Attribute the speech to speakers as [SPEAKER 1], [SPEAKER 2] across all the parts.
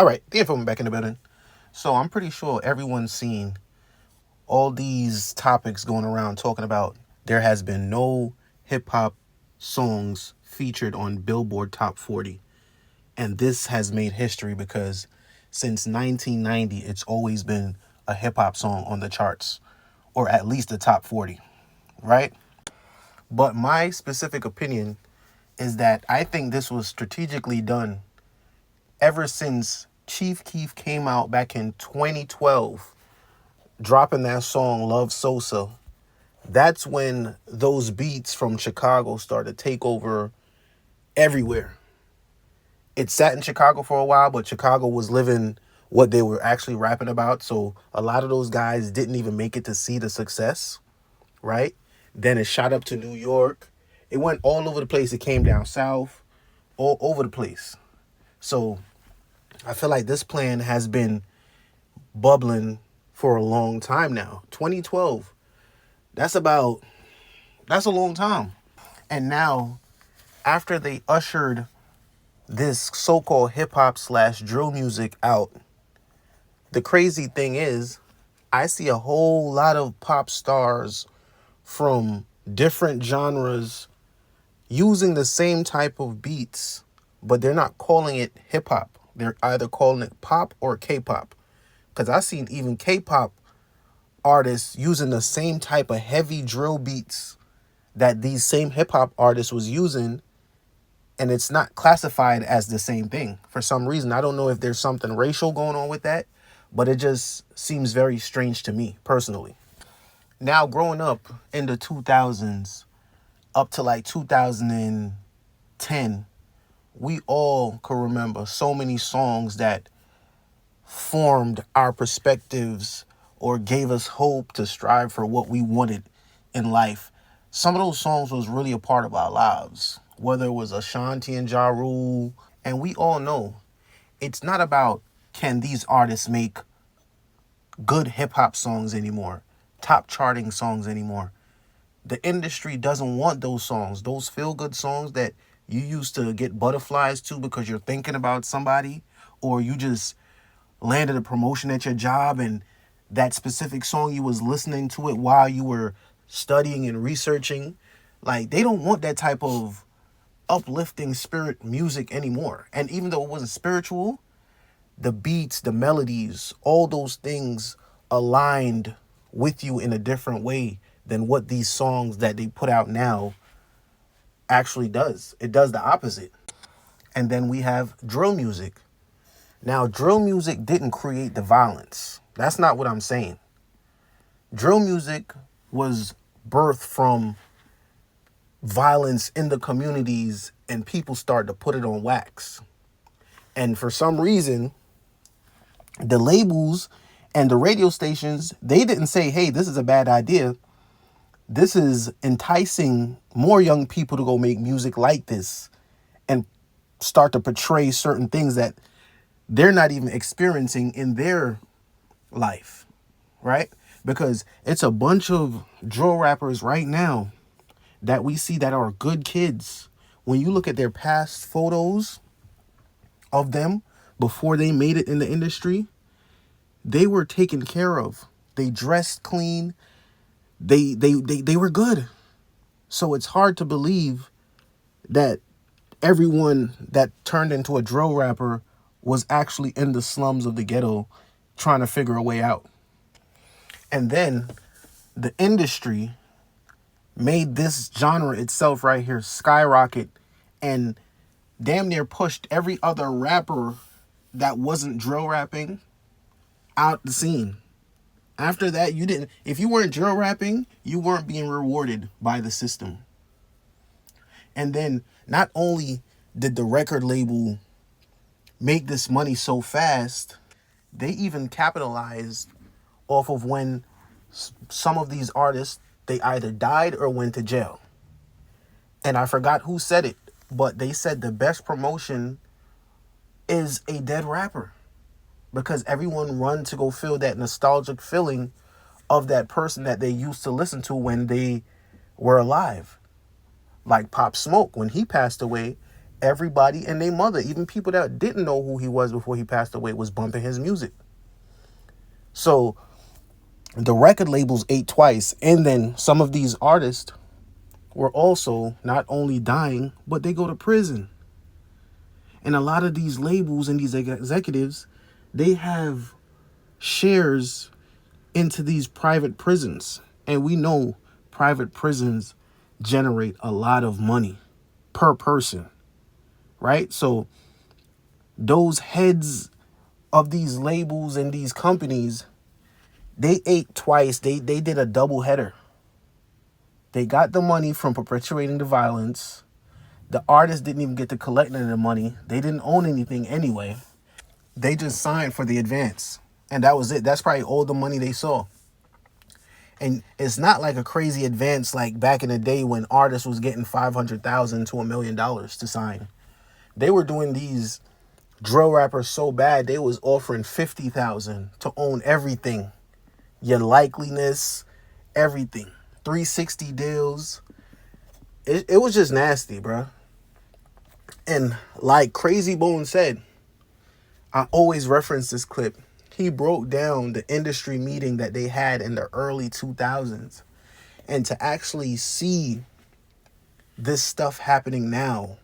[SPEAKER 1] All right, the info back in the building. So I'm pretty sure everyone's seen all these topics going around talking about there has been no hip hop songs featured on Billboard Top 40. And this has made history because since 1990, it's always been a hip hop song on the charts, or at least the top 40, right? But my specific opinion is that I think this was strategically done ever since Chief Keef came out back in 2012, dropping that song Love Sosa. That's when those beats from Chicago started to take over everywhere. It sat in Chicago for a while, but Chicago was living what they were actually rapping about. So a lot of those guys didn't even make it to see the success, right? Then it shot up to New York. It went all over the place. It came down south, all over the place. So I feel like this plan has been bubbling for a long time now. 2012, that's a long time. And now, after they ushered this so-called hip-hop slash drill music out, the crazy thing is, I see a whole lot of pop stars from different genres using the same type of beats, but they're not calling it hip-hop. They're either calling it pop or K-pop. Because I've seen even K-pop artists using the same type of heavy drill beats that these same hip-hop artists was using, and it's not classified as the same thing for some reason. I don't know if there's something racial going on with that, but it just seems very strange to me personally. Now, growing up in the 2000s up to like 2010, we all could remember so many songs that formed our perspectives or gave us hope to strive for what we wanted in life. Some of those songs was really a part of our lives, whether it was Ashanti and Ja Rule. And we all know it's not about can these artists make good hip hop songs anymore, top charting songs anymore. The industry doesn't want those songs, those feel good songs that you used to get butterflies to because you're thinking about somebody, or you just landed a promotion at your job and that specific song you was listening to it while you were studying and researching. Like, they don't want that type of uplifting spirit music anymore. And even though it wasn't spiritual, the beats, the melodies, all those things aligned with you in a different way than what these songs that they put out now actually does. It does the opposite. And then we have drill music. Now, drill music didn't create the violence. That's not what I'm saying. Drill music was birthed from violence in the communities, and people started to put it on wax. And for some reason, the labels and the radio stations, they didn't say, hey, this is a bad idea. This is enticing more young people to go make music like this and start to portray certain things that they're not even experiencing in their life, right? Because it's a bunch of drill rappers right now that we see that are good kids. When you look at their past photos of them before they made it in the industry, they were taken care of. They dressed clean. They were good. So it's hard to believe that everyone that turned into a drill rapper was actually in the slums of the ghetto trying to figure a way out. And then the industry made this genre itself right here skyrocket and damn near pushed every other rapper that wasn't drill rapping out the scene. After that, if you weren't drill rapping, you weren't being rewarded by the system. And then not only did the record label make this money so fast, they even capitalized off of when some of these artists, they either died or went to jail. And I forgot who said it, but they said the best promotion is a dead rapper, because everyone run to go feel that nostalgic feeling of that person that they used to listen to when they were alive. Like Pop Smoke, when he passed away, everybody and their mother, even people that didn't know who he was before he passed away, was bumping his music. So the record labels ate twice, and then some of these artists were also not only dying, but they go to prison. And a lot of these labels and these executives, they have shares into these private prisons. And we know private prisons generate a lot of money per person, right? So those heads of these labels and these companies, they ate twice. They did a double header. They got the money from perpetuating the violence. The artists didn't even get to collect any of the money. They didn't own anything anyway. They just signed for the advance. And that was it. That's probably all the money they saw. And it's not like a crazy advance like back in the day when artists was getting $500,000 to $1 million to sign. They were doing these drill rappers so bad, they was offering $50,000 to own everything. Your likeliness, everything. 360 deals. It was just nasty, bro. And like Crazy Bone said, I always reference this clip. He broke down the industry meeting that they had in the early 2000s. And to actually see this stuff happening now,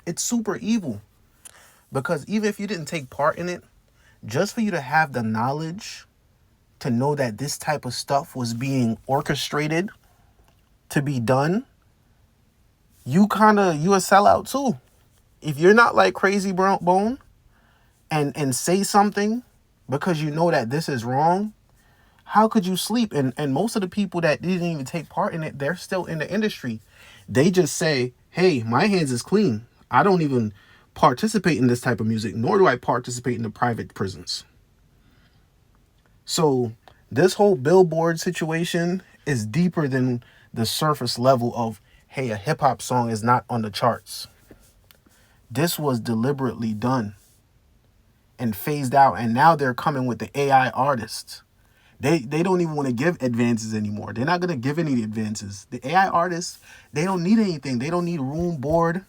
[SPEAKER 1] it's super evil. Because even if you didn't take part in it, just for you to have the knowledge to know that this type of stuff was being orchestrated to be done, you a sellout too. If you're not like Crazy Bone and say something because you know that this is wrong, how could you sleep? And most of the people that didn't even take part in it, they're still in the industry. They just say, hey, my hands is clean. I don't even participate in this type of music, nor do I participate in the private prisons. So this whole Billboard situation is deeper than the surface level of, hey, a hip hop song is not on the charts. This was deliberately done and phased out. And now they're coming with the AI artists. They don't even want to give advances anymore. They're not going to give any advances. The AI artists, they don't need anything. They don't need room, board,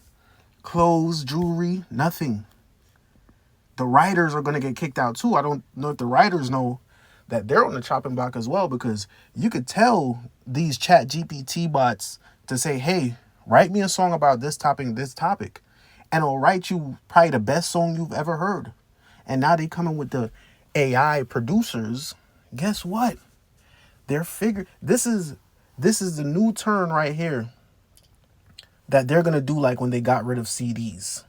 [SPEAKER 1] clothes, jewelry, nothing. The writers are going to get kicked out too. I don't know if the writers know that they're on the chopping block as well, because you could tell these chat GPT bots to say, hey, write me a song about this topic, and it'll write you probably the best song you've ever heard. And now they coming with the AI producers. Guess what? This is the new turn right here that they're going to do, like when they got rid of CDs.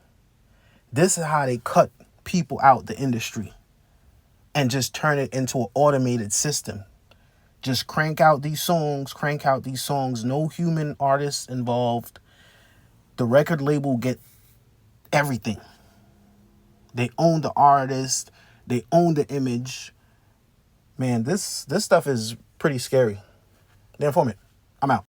[SPEAKER 1] This is how they cut people out the industry and just turn it into an automated system. Just crank out these songs, no human artists involved. The record label get everything. They own the artist, they own the image. Man, this stuff is pretty scary. The Informant, I'm out.